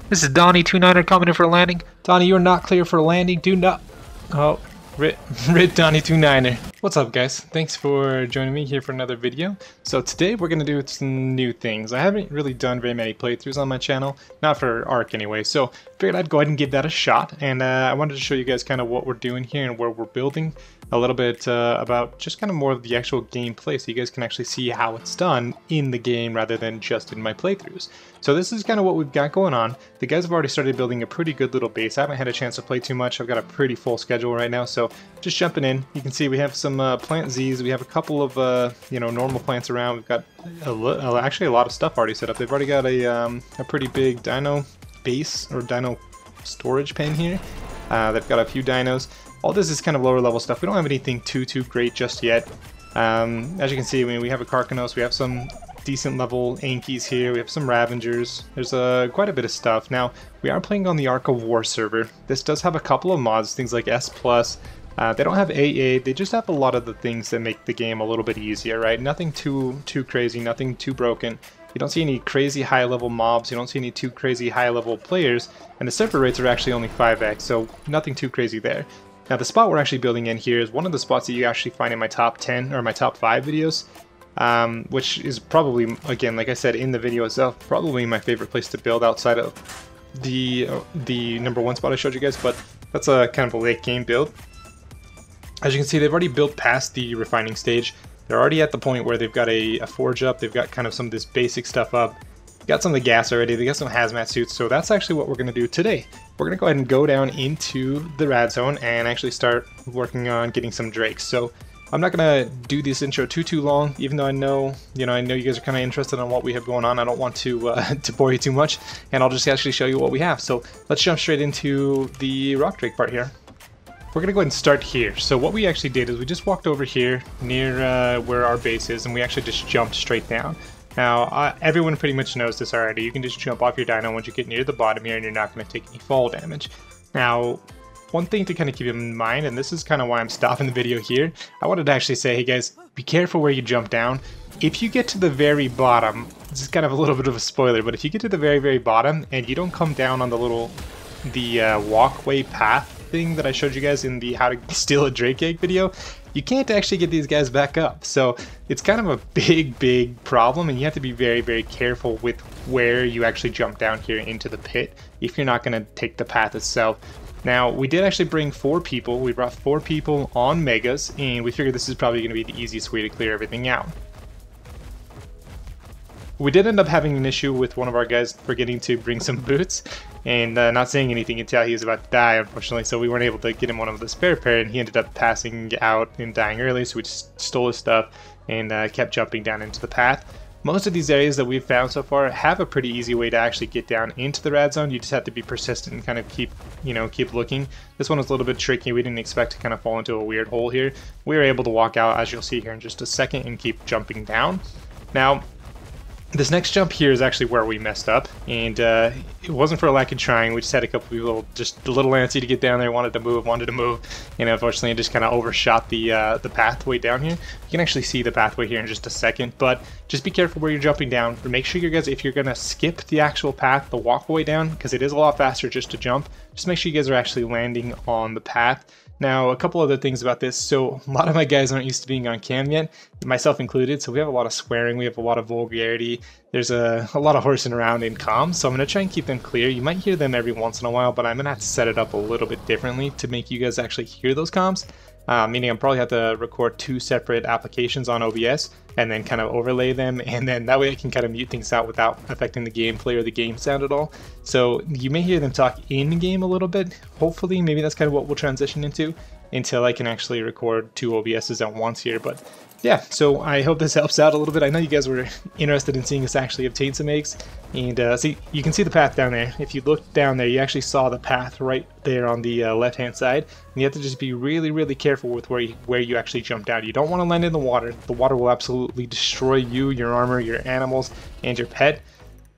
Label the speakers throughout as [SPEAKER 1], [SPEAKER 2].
[SPEAKER 1] This is Donnie29er coming in for landing. Donnie, you're not clear for landing. Do not. Oh, Rit Donnie29er. What's up, guys? Thanks for joining me here for another video. So today we're going to do some new things. I haven't really done very many playthroughs on my channel, not for Ark anyway, so figured I'd go ahead and give that a shot. And I wanted to show you guys kind of what we're doing here and where we're building. A little bit about just kind of more of the actual gameplay, so you guys can actually see how it's done in the game rather than just in my playthroughs. So this is kind of what we've got going on. The guys have already started building a pretty good little base. I haven't had a chance to play too much. I've got a pretty full schedule right now, so just jumping in. You can see we have some plant Z's. We have a couple of normal plants around. We've got actually a lot of stuff already set up. They've already got a pretty big dino base or dino storage pen here. They've got a few dinos. All this is kind of lower level stuff. We don't have anything too great just yet. As you can see, I mean, we have a Carcanos, we have some decent level Ankies here, we have some Ravengers. There's quite a bit of stuff. Now, we are playing on the Ark of War server. This does have a couple of mods, things like S+. They don't have AA, they just have a lot of the things that make the game a little bit easier, right? Nothing too crazy, nothing too broken. You don't see any crazy high level mobs, you don't see any too crazy high level players, and the server rates are actually only 5x, so nothing too crazy there. Now the spot we're actually building in here is one of the spots that you actually find in my top 10 or my top 5 videos, which is probably, again, like I said in the video itself, probably my favorite place to build outside of the number 1 spot I showed you guys, but that's a kind of a late game build. As you can see, they've already built past the refining stage. They're already at the point where they've got a forge up, they've got kind of some of this basic stuff up. Got some of the gas already, they got some hazmat suits, so that's actually what we're going to do today. We're going to go ahead and go down into the rad zone and actually start working on getting some drakes. So I'm not going to do this intro too long, even though I know you guys are kind of interested in what we have going on. I don't want to to bore you too much, and I'll just actually show you what we have. So let's jump straight into the rock drake part here. We're going to go ahead and start here. So what we actually did is we just walked over here near where our base is, and we actually just jumped straight down. Now, everyone pretty much knows this already. You can just jump off your dino once you get near the bottom here and you're not going to take any fall damage. Now, one thing to kind of keep in mind, and this is kind of why I'm stopping the video here, I wanted to actually say, hey guys, be careful where you jump down. If you get to the very bottom, this is kind of a little bit of a spoiler, but if you get to the very bottom and you don't come down on the walkway path thing that I showed you guys in the how to steal a drake egg video, you can't actually get these guys back up. So it's kind of a big problem, and you have to be very careful with where you actually jump down here into the pit if you're not going to take the path itself. Now, we did actually bring 4 people. We brought 4 people on megas, and we figured this is probably going to be the easiest way to clear everything out. We did end up having an issue with one of our guys forgetting to bring some boots and not saying anything until he was about to die, unfortunately, so we weren't able to get him one of the spare pair, and he ended up passing out and dying early, so we just stole his stuff and kept jumping down into the path. Most of these areas that we've found so far have a pretty easy way to actually get down into the rad zone. You just have to be persistent and kind of keep looking. This one was a little bit tricky. We didn't expect to kind of fall into a weird hole here. We were able to walk out, as you'll see here in just a second, and keep jumping down. Now, this next jump here is actually where we messed up, and it wasn't for a lack of trying. We just had a couple people just a little antsy to get down there, wanted to move, and unfortunately it just kind of overshot the pathway down here. You can actually see the pathway here in just a second, but just be careful where you're jumping down. Make sure you guys, if you're going to skip the actual path, the walkway down, because it is a lot faster just to jump, just make sure you guys are actually landing on the path. Now, a couple other things about this. So a lot of my guys aren't used to being on cam yet, myself included, so we have a lot of swearing, we have a lot of vulgarity, there's a lot of horsing around in comms, so I'm going to try and keep them clear. You might hear them every once in a while, but I'm going to have to set it up a little bit differently to make you guys actually hear those comms. Meaning I'll probably have to record 2 separate applications on OBS and then kind of overlay them, and then that way I can kind of mute things out without affecting the gameplay or the game sound at all. So you may hear them talk in game a little bit. Hopefully, maybe that's kind of what we'll transition into until I can actually record 2 OBSs at once here. But yeah, so I hope this helps out a little bit. I know you guys were interested in seeing us actually obtain some eggs, and see, you can see the path down there. If you look down there, you actually saw the path right there on the left-hand side, and you have to just be really careful with where you actually jump down. You don't want to land in the water. The water will absolutely destroy you, your armor, your animals, and your pet.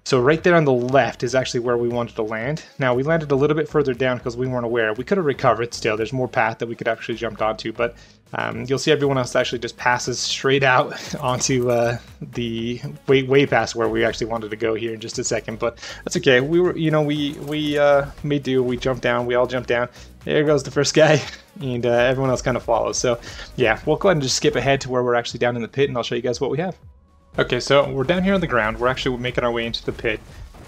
[SPEAKER 1] So right there on the left is actually where we wanted to land. Now, we landed a little bit further down because we weren't aware. We could have recovered still. There's more path that we could actually jump onto, but You'll see everyone else actually just passes straight out onto the way past where we actually wanted to go here in just a second, but that's okay. We were, you know, we made do. We jumped down. We all jumped down. There goes the first guy, and everyone else kind of follows. So yeah, we'll go ahead and just skip ahead to where we're actually down in the pit, and I'll show you guys what we have. Okay, so we're down here on the ground. We're actually making our way into the pit.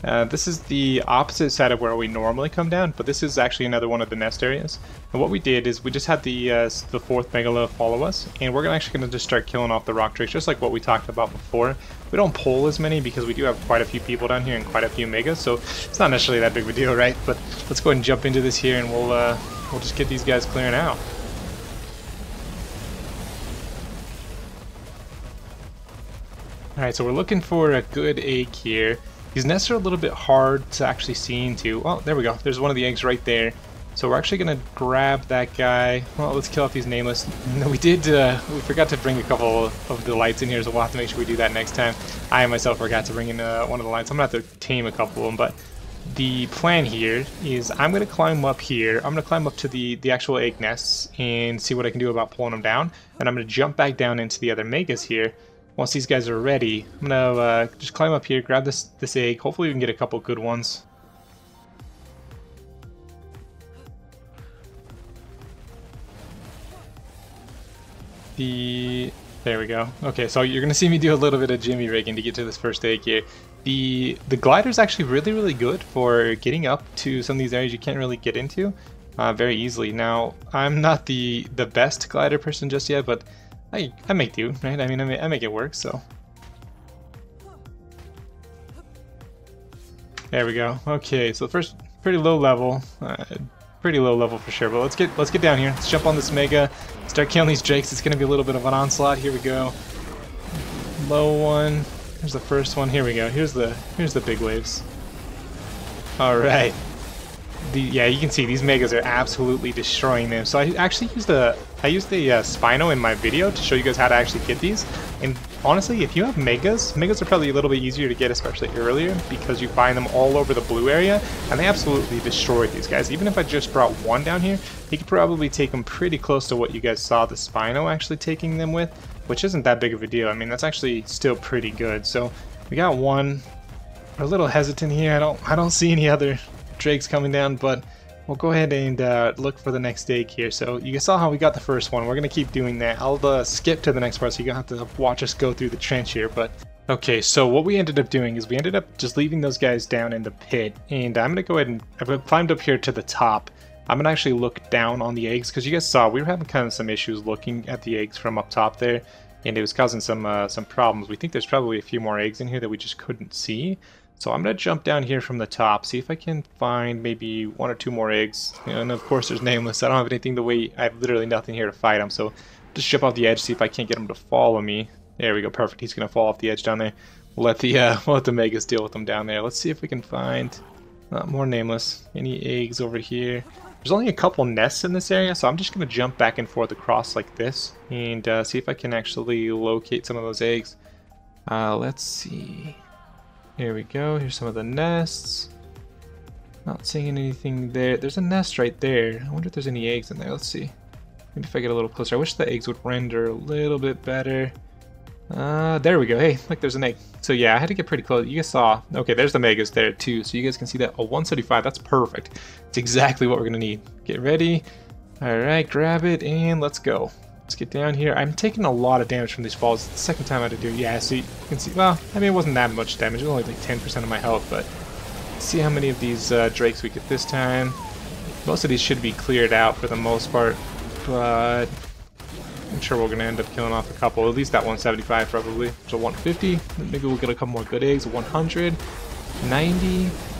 [SPEAKER 1] This is the opposite side of where we normally come down, but this is actually another one of the nest areas. And what we did is we just had the fourth megala follow us, and we're actually going to just start killing off the rock drakes, just like what we talked about before. We don't pull as many because we do have quite a few people down here and quite a few megas, so it's not necessarily that big of a deal, right? But let's go ahead and jump into this here, and we'll just get these guys clearing out. Alright, so we're looking for a good egg here. These nests are a little bit hard to actually see into. Oh, there we go. There's one of the eggs right there. So we're actually going to grab that guy. Well, let's kill off these nameless. No, we forgot to bring a couple of the lights in here, so we'll have to make sure we do that next time. I myself forgot to bring in one of the lights. I'm going to have to tame a couple of them, but the plan here is I'm going to climb up here. I'm going to climb up to the actual egg nests and see what I can do about pulling them down. And I'm going to jump back down into the other megas here. Once these guys are ready, I'm gonna just climb up here, grab this egg. Hopefully we can get a couple good ones. There we go. Okay, so you're gonna see me do a little bit of Jimmy rigging to get to this first egg here. The glider is actually really good for getting up to some of these areas you can't really get into very easily. Now, I'm not the best glider person just yet, but I make do, right? I mean, I make it work, so. There we go. Okay, so the first pretty low level for sure. But let's get down here. Let's jump on this mega, start killing these drakes. It's gonna be a little bit of an onslaught. Here we go. Low one. Here's the first one. Here we go. Here's the big waves. All right. Yeah, you can see these megas are absolutely destroying them. So I actually used the Spino in my video to show you guys how to actually get these. And honestly, if you have megas are probably a little bit easier to get, especially earlier, because you find them all over the blue area, and they absolutely destroy these guys. Even if I just brought one down here, you could probably take them pretty close to what you guys saw the Spino actually taking them with, which isn't that big of a deal. I mean, that's actually still pretty good. So we got one. We're a little hesitant here. I don't see any other drakes coming down, but we'll go ahead and look for the next egg here. So you saw how we got the first one. We're gonna keep doing that. I'll skip to the next part, so you're gonna have to watch us go through the trench here. But okay, so what we ended up doing is we ended up just leaving those guys down in the pit, and I'm gonna go ahead and I've climbed up here to the top. I'm gonna actually look down on the eggs, because you guys saw we were having kind of some issues looking at the eggs from up top there, and it was causing some problems. We think there's probably a few more eggs in here that we just couldn't see. So I'm going to jump down here from the top, see if I can find maybe one or two more eggs. And of course there's nameless. I don't have anything to wait. I have literally nothing here to fight him. So just jump off the edge, see if I can't get him to follow me. There we go, perfect. He's going to fall off the edge down there. We'll let the megas deal with him down there. Let's see if we can find more nameless. Any eggs over here? There's only a couple nests in this area, so I'm just going to jump back and forth across like this and see if I can actually locate some of those eggs. Let's see. Here we go. Here's some of the nests. Not seeing anything there. There's a nest right there. I wonder if there's any eggs in there. Let's see. Maybe if I get a little closer. I wish the eggs would render a little bit better. There we go. Hey, look, there's an egg. So yeah, I had to get pretty close. You guys saw. Okay, there's the megas there too. So you guys can see that. Oh, 175. That's perfect. It's exactly what we're going to need. Get ready. All right, grab it and let's go. Let's get down here. I'm taking a lot of damage from these falls. It's the second time I had to do it. Yeah, so you can see, well, I mean, it wasn't that much damage. It was only like 10% of my health, but let's see how many of these drakes we get this time. Most of these should be cleared out for the most part, but I'm sure we're going to end up killing off a couple. At least that 175 probably. So 150. Maybe we'll get a couple more good eggs. 100, 90,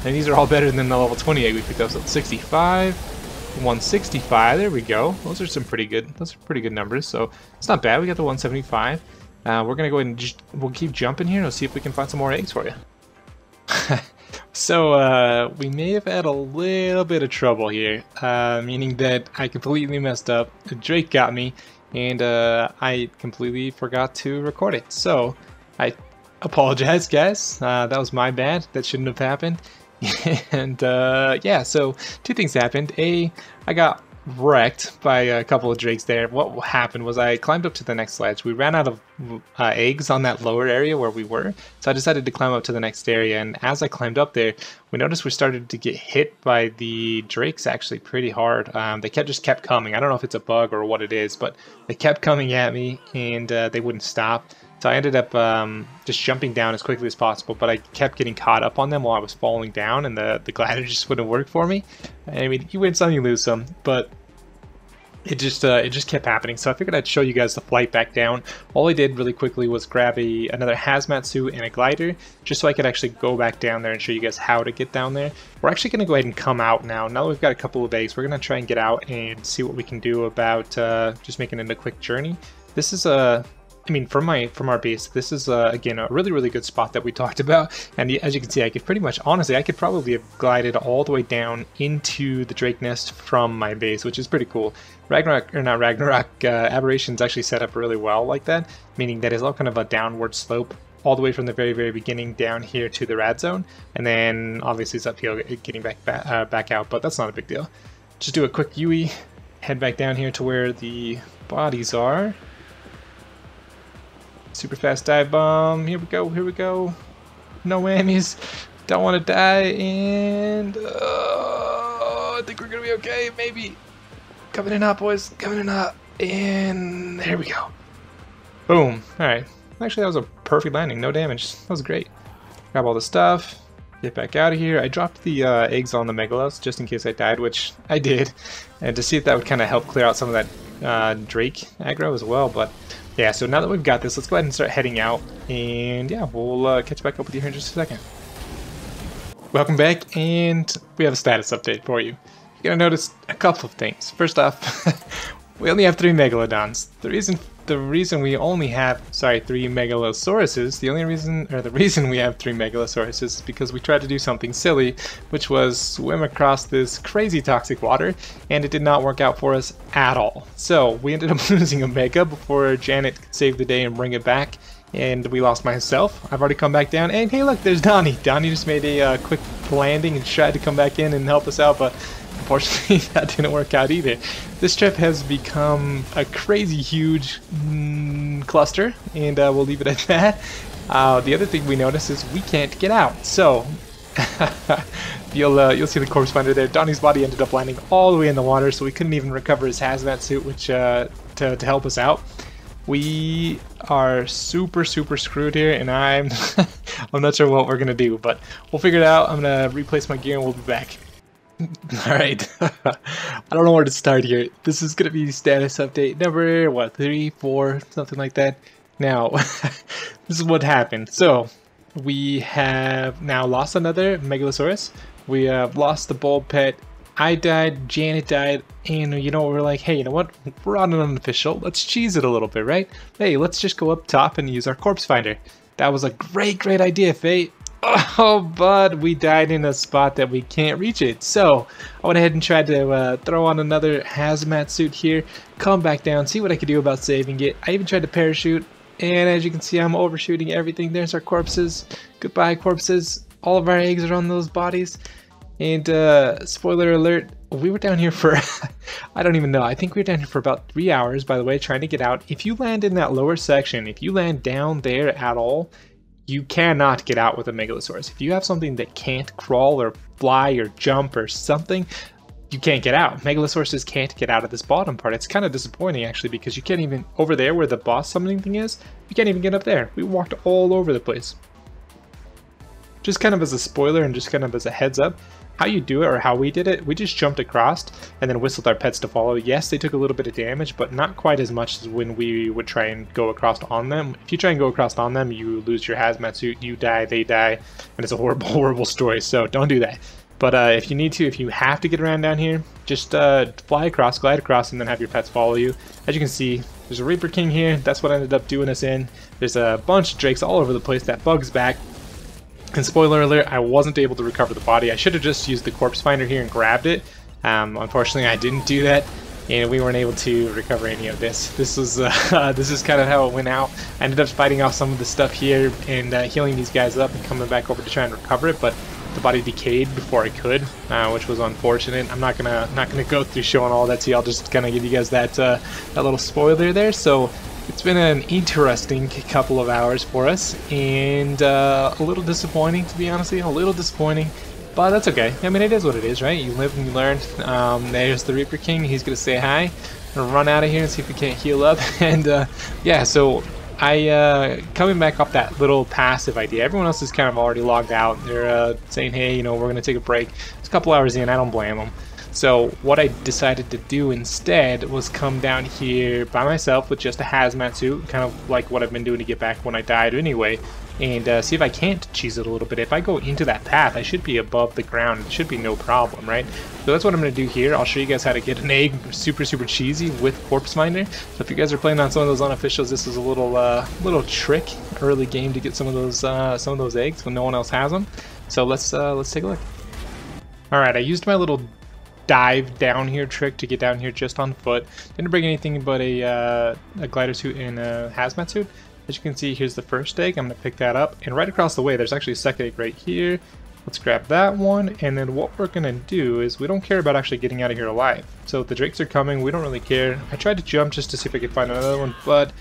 [SPEAKER 1] and these are all better than the level 20 egg we picked up. So 65. 165, there we go. Those are pretty good numbers, so it's not bad. We got the 175. We're gonna go ahead and we'll keep jumping here and we'll see if we can find some more eggs for you. So we may have had a little bit of trouble here, meaning that I completely messed up. A drake got me, and I completely forgot to record it. So I apologize, guys. That was my bad. That shouldn't have happened. And yeah, so two things happened. A, I got wrecked by a couple of drakes there. What happened was I climbed up to the next ledge. We ran out of eggs on that lower area where we were, so I decided to climb up to the next area, and as I climbed up there, we noticed we started to get hit by the drakes actually pretty hard. They just kept coming. I don't know if it's a bug or what it is, but they kept coming at me, and they wouldn't stop. So I ended up just jumping down as quickly as possible, but I kept getting caught up on them while I was falling down, and the glider just wouldn't work for me. I mean, you win some, you lose some, but it just kept happening. So I figured I'd show you guys the flight back down. All I did really quickly was grab another hazmat suit and a glider, just so I could actually go back down there and show you guys how to get down there. We're actually going to go ahead and come out now. Now that we've got a couple of eggs, we're going to try and get out and see what we can do about just making it a quick journey. This is I mean, from our base, this is again a really good spot that we talked about, and as you can see, I could pretty much, honestly, I could probably have glided all the way down into the drake nest from my base, which is pretty cool. Aberration's actually set up really well like that, meaning that it's all kind of a downward slope all the way from the very beginning down here to the rad zone, and then obviously it's uphill getting back out, but that's not a big deal. Just do a quick UE, head back down here to where the bodies are. Super fast dive bomb. Here we go. No whammies. Don't want to die. And I think we're going to be okay. Maybe. Coming in hot, boys. Coming in hot. And there we go. Boom. Alright. Actually, that was a perfect landing. No damage. That was great. Grab all the stuff. Get back out of here. I dropped the eggs on the Megalos just in case I died, which I did. And to see if that would kind of help clear out some of that Drake aggro as well. But yeah, so now that we've got this, let's go ahead and start heading out, and yeah, we'll catch back up with you here in just a second. Welcome back, and we have a status update for you. You're going to notice a couple of things. First off, we only have 3 Megalodons. The reason we only have, 3 Megalosauruses, the reason we have 3 Megalosauruses is because we tried to do something silly, which was swim across this crazy toxic water, and it did not work out for us at all. So we ended up losing a Mega before Janet could save the day and bring it back, and we lost myself. I've already come back down, and hey look, there's Donnie. Donnie just made a quick landing and tried to come back in and help us out, but unfortunately, that didn't work out either. This trip has become a crazy huge cluster, and we'll leave it at that. The other thing we noticed is we can't get out. So you'll see the corpse finder there. Donnie's body ended up landing all the way in the water, so we couldn't even recover his hazmat suit, which to help us out. We are super screwed here, and I'm not sure what we're gonna do, but we'll figure it out. I'm gonna replace my gear, and we'll be back. Alright, I don't know where to start here. This is going to be status update number, what, 3, 4, something like that. Now, this is what happened. So, we have now lost another Megalosaurus. We have lost the bulb pet. I died, Janet died, and you know, we're like, hey, you know what? We're on an unofficial. Let's cheese it a little bit, right? Hey, let's just go up top and use our corpse finder. That was a great idea, Faye. Oh, but we died in a spot that we can't reach it. So I went ahead and tried to throw on another hazmat suit here, come back down, see what I could do about saving it. I even tried to parachute, and as you can see, I'm overshooting everything. There's our corpses. Goodbye, corpses. All of our eggs are on those bodies. And spoiler alert, we were down here for, I don't even know, I think we were down here for about 3 hours, by the way, trying to get out. If you land in that lower section, if you land down there at all, you cannot get out with a Megalosaurus. If you have something that can't crawl or fly or jump or something, you can't get out. Megalosauruses can't get out of this bottom part. It's kind of disappointing actually, because you can't even, over there where the boss summoning thing is, you can't even get up there. We walked all over the place. Just kind of as a spoiler and just kind of as a heads up, how you do it, or how we did it, we just jumped across and then whistled our pets to follow. Yes, they took a little bit of damage, but not quite as much as when we would try and go across on them. If you try and go across on them, you lose your hazmat suit, you die, they die, and it's a horrible story, so don't do that. But if you need to, if you have to get around down here, just fly across, glide across, and then have your pets follow you. As you can see, there's a Reaper King here. That's what ended up doing us in. There's a bunch of drakes all over the place. That bug's back. And spoiler alert, I wasn't able to recover the body. I should have just used the corpse finder here and grabbed it. Unfortunately, I didn't do that, and we weren't able to recover any of this. This is kind of how it went out. I ended up fighting off some of the stuff here and healing these guys up and coming back over to try and recover it, but the body decayed before I could, which was unfortunate. I'm not gonna go through showing all that to you. I'll just kind of give you guys that that little spoiler there. So it's been an interesting couple of hours for us, and a little disappointing, to be honest with you. A little disappointing, but that's okay. I mean, it is what it is, right? You live and you learn. There's the Reaper King. He's gonna say hi. I'm gonna run out of here and see if we can't heal up. And yeah, so I coming back up that little passive idea. Everyone else is kind of already logged out. They're saying, hey, you know, we're gonna take a break. It's a couple hours in. I don't blame them. So what I decided to do instead was come down here by myself with just a hazmat suit, kind of like what I've been doing to get back when I died anyway, and see if I can't cheese it a little bit. If I go into that path, I should be above the ground. It should be no problem, right? So that's what I'm going to do here. I'll show you guys how to get an egg super cheesy with Corpse Finder. So if you guys are playing on some of those unofficials, this is a little trick early game to get some of those eggs when no one else has them. So let's take a look. All right, I used my little dive down here trick to get down here just on foot. Didn't bring anything but a glider suit and a hazmat suit. As you can see, here's the first egg. I'm going to pick that up, and right across the way there's actually a second egg right here. Let's grab that one, and then what we're going to do is we don't care about actually getting out of here alive. So if the drakes are coming, we don't really care. I tried to jump just to see if I could find another one, but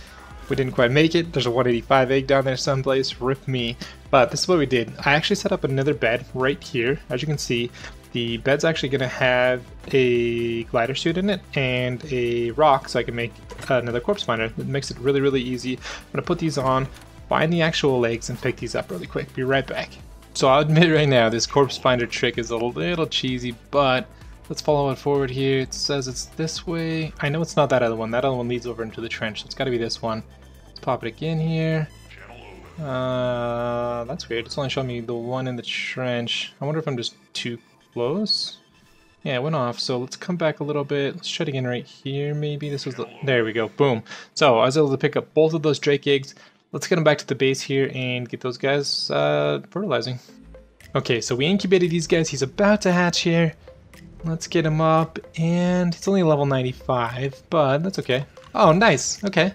[SPEAKER 1] we didn't quite make it. There's a 185 egg down there someplace. Rip me. But this is what we did. I actually set up another bed right here. As you can see, the bed's actually going to have a glider suit in it and a rock, so I can make another corpse finder. It makes it really easy. I'm going to put these on, find the actual eggs, and pick these up really quick. Be right back. So I'll admit right now, this corpse finder trick is a little cheesy, but let's follow it forward here. It says it's this way. I know it's not that other one. That other one leads over into the trench, so it's got to be this one. Let's pop it again here. That's weird. It's only showing me the one in the trench. I wonder if I'm just too close. Yeah, it went off. So let's come back a little bit. Let's try it again right here. Maybe this was the... There we go. Boom. So I was able to pick up both of those drake eggs. Let's get them back to the base here and get those guys fertilizing. Okay, so we incubated these guys. He's about to hatch here. Let's get him up, and it's only level 95, but that's okay. Oh, nice. Okay.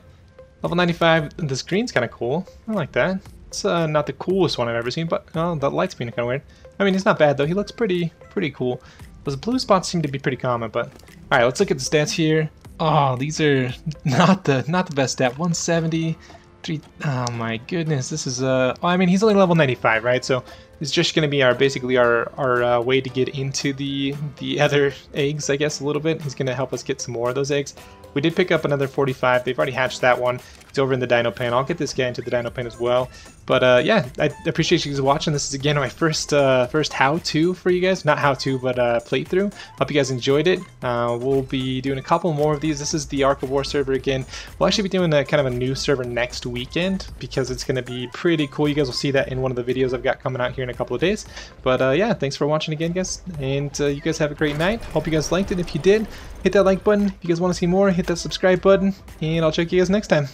[SPEAKER 1] Level 95. The screen's kind of cool. I like that. It's not the coolest one I've ever seen, but oh, that light's being kind of weird. I mean, he's not bad though. He looks pretty cool. Those blue spots seem to be pretty common, but all right, let's look at the stats here. Oh, these are not the best stat. 170. Oh my goodness, this is well, I mean, he's only level 95, right? So it's just going to be basically our way to get into the other eggs, I guess, a little bit. He's going to help us get some more of those eggs. We did pick up another 45. They've already hatched that one. It's over in the dino pen. I'll get this guy into the dino pen as well. But yeah, I appreciate you guys watching. This is again my first how-to for you guys. Not how-to, but playthrough. Hope you guys enjoyed it. We'll be doing a couple more of these. This is the Ark of War server again. We'll actually be doing a kind of a new server next weekend because it's going to be pretty cool. You guys will see that in one of the videos I've got coming out here in a couple of days. But yeah, thanks for watching again, guys. And you guys have a great night. Hope you guys liked it. If you did, hit that like button. If you guys want to see more, hit that subscribe button. And I'll check you guys next time.